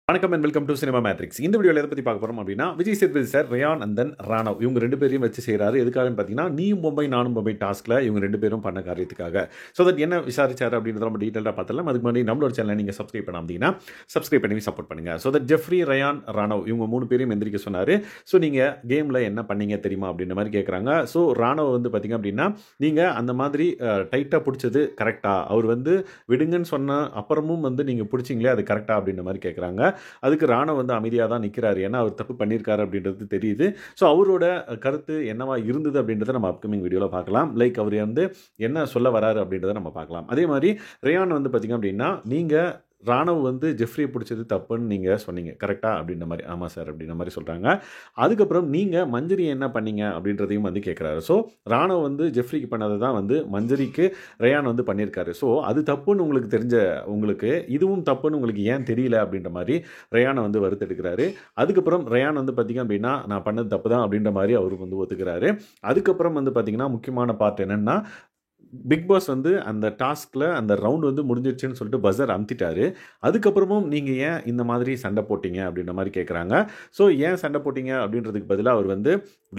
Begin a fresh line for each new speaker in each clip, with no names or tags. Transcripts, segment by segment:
வணக்கம் and welcome to Cinema Matrix. இந்த வீடியோவில் எதை பற்றி பார்க்க போகிறோம் அப்படின்னா, Vijay Sethupathi sir, Rayan and then Raanav இவங்க ரெண்டு பேரையும் வச்சு செய்கிறாரு. எதுக்காகன்னு பார்த்தீங்கன்னா, நீயும் பொம்பை நானும் பொம்பை டாஸ்கில் இவங்க ரெண்டு பேரும் பண்ண காரியத்துக்காக. ஸோ தட் என்ன விசாரிச்சார் அப்படின்றத நம்ம டீட்டெயிலாக பார்த்தலாம். அதுக்கு முன்னாடி நம்மளோட சேனலை நீங்கள் சப்ஸ்கிரைப் பண்ணாமதிங்கன்னா சப்ஸ்கிரைப் பண்ணி சப்போர்ட் பண்ணுங்கள். So that Jeffrey, Rayan, Raanav இவங்க மூணு பேரையும் எந்திரிக்க சொன்னார். ஸோ நீங்கள் கேமில் என்ன பண்ணீங்க தெரியுமா அப்படின்ற மாதிரி கேட்குறாங்க. ஸோ ராணவ் வந்து பார்த்தீங்க அப்படின்னா, நீங்கள் அந்த மாதிரி டைட்டாக பிடிச்சது கரெக்டாக, அவர் வந்து விடுங்கன்னு சொன்ன அப்புறமும் வந்து நீங்கள் பிடிச்சிங்களே அது கரெக்டாக அப்படின்ற மாதிரி கேட்குறாங்க. அதுக்கு ராணவ் வந்து அமைதியாக தான் நிற்கிறாரு. ஏன்னா அவர் தப்பு பண்ணியிருக்காரு அப்படின்றது தெரியுது. ஸோ அவரோட கருத்து என்னவா இருந்தது அப்படின்றத நம்ம அப்கமிங் வீடியோவில் பார்க்கலாம். லைக் அவர் வந்து என்ன சொல்ல வராரு அப்படின்றத நம்ம பார்க்கலாம். அதே மாதிரி ரயான் வந்து பார்த்தீங்க அப்படின்னா, நீங்கள் ராணவ் வந்து ஜெஃப்ரியை பிடிச்சது தப்புன்னு நீங்கள் சொன்னீங்க கரெக்டாக அப்படின்ற மாதிரி. ஆமாம் சார் அப்படின்ற மாதிரி சொல்கிறாங்க. அதுக்கப்புறம் நீங்கள் மஞ்சரி என்ன பண்ணீங்க அப்படின்றதையும் வந்து கேட்குறாரு. ஸோ ராணவ் வந்து ஜெஃப்ரிக்கு பண்ணதை தான் வந்து மஞ்சரிக்கு ரயான் வந்து பண்ணியிருக்காரு. ஸோ அது தப்புன்னு உங்களுக்கு தெரிஞ்ச உங்களுக்கு இதுவும் தப்புன்னு உங்களுக்கு ஏன் தெரியல அப்படின்ற மாதிரி ரயானை வந்து வறுத்தெடுக்கிறாரு. அதுக்கப்புறம் ரயான் வந்து பார்த்திங்க அப்படின்னா, நான் பண்ணது தப்பு தான் அப்படின்ற மாதிரி அவருக்கு வந்து ஒத்துக்கிறாரு. அதுக்கப்புறம் வந்து பார்த்திங்கன்னா, முக்கியமான பார்ட் என்னென்னா, பிக் பாஸ் வந்து அந்த டாஸ்கில் அந்த ரவுண்ட் வந்து முடிஞ்சிருச்சுன்னு சொல்லிட்டு பஸர் அமுத்திட்டாரு. அதுக்கப்புறமும் நீங்கள் ஏன் இந்த மாதிரி சண்டை போட்டீங்க அப்படின்ற மாதிரி கேட்குறாங்க. ஸோ ஏன் சண்டை போட்டீங்க அப்படின்றதுக்கு பதிலாக அவர் வந்து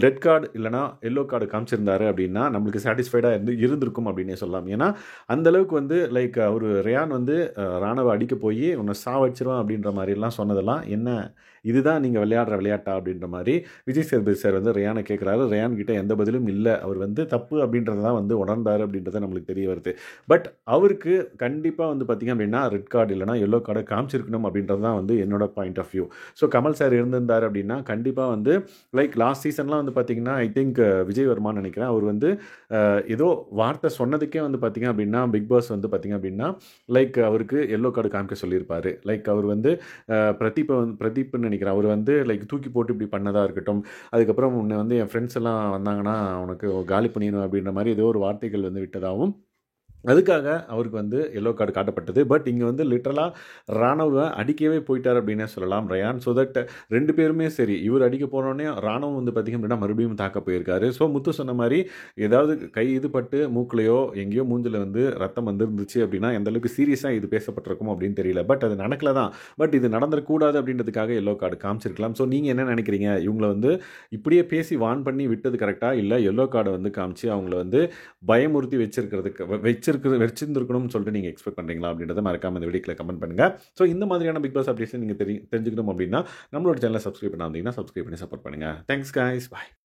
ரெட் கார்டு இல்லைனா எல்லோ கார்டு காமிச்சிருந்தாரு அப்படின்னா நம்மளுக்கு சாட்டிஸ்ஃபைடாக இருந்திருக்கும் அப்படின்னே சொல்லலாம். ஏன்னா அந்தளவுக்கு வந்து லைக் அவர் ரயான் வந்து ராணவை அடிக்க போய் உன்னை சாவச்சிருவான் அப்படின்ற மாதிரிலாம் சொன்னதெல்லாம் என்ன, இதுதான் நீங்கள் விளையாடுற விளையாட்டா அப்படின்ற மாதிரி விஜய் சேதுபதி சார் வந்து ரயானை கேட்குறாரு. ரயான் கிட்ட எந்த பதிலும் இல்லை. அவர் வந்து தப்பு அப்படின்றதான் வந்து உணர்ந்தார் அப்படின்றத நம்மளுக்கு தெரிய வருது. பட் அவருக்கு கண்டிப்பாக வந்து பார்த்திங்க அப்படின்னா ரெட் கார்டு இல்லைனா எல்லோ கார்டை காமிச்சிருக்கணும் அப்படின்றது தான் வந்து என்னோட point of view. So Kamal sir இருந்திருந்தார் அப்படின்னா கண்டிப்பாக வந்து லைக் லாஸ்ட் சீசன்லாம் வந்து பார்த்திங்கன்னா ஐ திங்க் விஜய் வர்மான்னு நினைக்கிறேன், அவர் வந்து ஏதோ வார்த்தை சொன்னதுக்கே வந்து பார்த்திங்க அப்படின்னா பிக் பாஸ் வந்து பார்த்திங்க அப்படின்னா லைக் அவருக்கு எல்லோ கார்டு காமிக்க சொல்லியிருப்பார். லைக் அவர் வந்து பிரதீப்னு நினைக்கிறேன், அவர் வந்து லைக் தூக்கி போட்டு இப்படி பண்ணதாக இருக்கட்டும். அதுக்கப்புறம் உன்னை வந்து என் ஃப்ரெண்ட்ஸ் எல்லாம் வந்தாங்கன்னா உனக்கு காலி பண்ணிடணும் அப்படின்ற மாதிரி ஏதோ ஒரு வார்த்தைகள் வந்து விட்டதாகவும் அதுக்காக அவருக்கு வந்து எல்லோ கார்டு காட்டப்பட்டது. பட் இங்கே வந்து லிட்டரலாக ராணவை அடிக்கவே போயிட்டார் அப்படின்னே சொல்லலாம் ரயான். ஸோ தட் ரெண்டு பேருமே சரி, இவர் அடிக்க போனோடனே ராணவ் வந்து பார்த்திங்க அப்படின்னா மறுபடியும் தாக்க போயிருக்காரு. ஸோ முத்து சொன்ன மாதிரி ஏதாவது கை இது பட்டு மூக்கிலையோ எங்கேயோ மூஞ்சில் வந்து ரத்தம் வந்துருந்துச்சு அப்படின்னா எந்தளவுக்கு சீரியஸாக இது பேசப்பட்டிருக்கும் அப்படின்னு தெரியல. பட் அது நடக்கல தான். பட் இது நடந்துடக்கூடாது அப்படின்றதுக்காக எல்லோ கார்டு காமிச்சிருக்கலாம். ஸோ நீங்கள் என்ன நினைக்கிறீங்க, இவங்களை வந்து இப்படியே பேசி வான் பண்ணி விட்டது கரெக்டாக, இல்லை எல்லோ கார்டை வந்து காமிச்சு அவங்கள வந்து பயமுறுத்தி வச்சிருந்துருக்கணும்னு சொல்லிட்டு நீங்கள் எக்ஸ்பெக்ட் பண்ணுறீங்களா அப்படின்றத மறக்காம இந்த வீடியோவில் கமெண்ட் பண்ணுங்கள். ஸோ இந்த மாதிரியான பிக் பாஸ் அப்டேட்ஸ் நீங்கள் தெரிஞ்சுக்கணும் அப்படின்னா நம்மளோட சேனலை சப்ஸ்கிரைப் பண்ணாதீங்கன்னா சப்ஸ்கிரைப் பண்ணி சப்போர்ட் பண்ணுங்கள். தேங்க்ஸ் கைஸ், பாய்.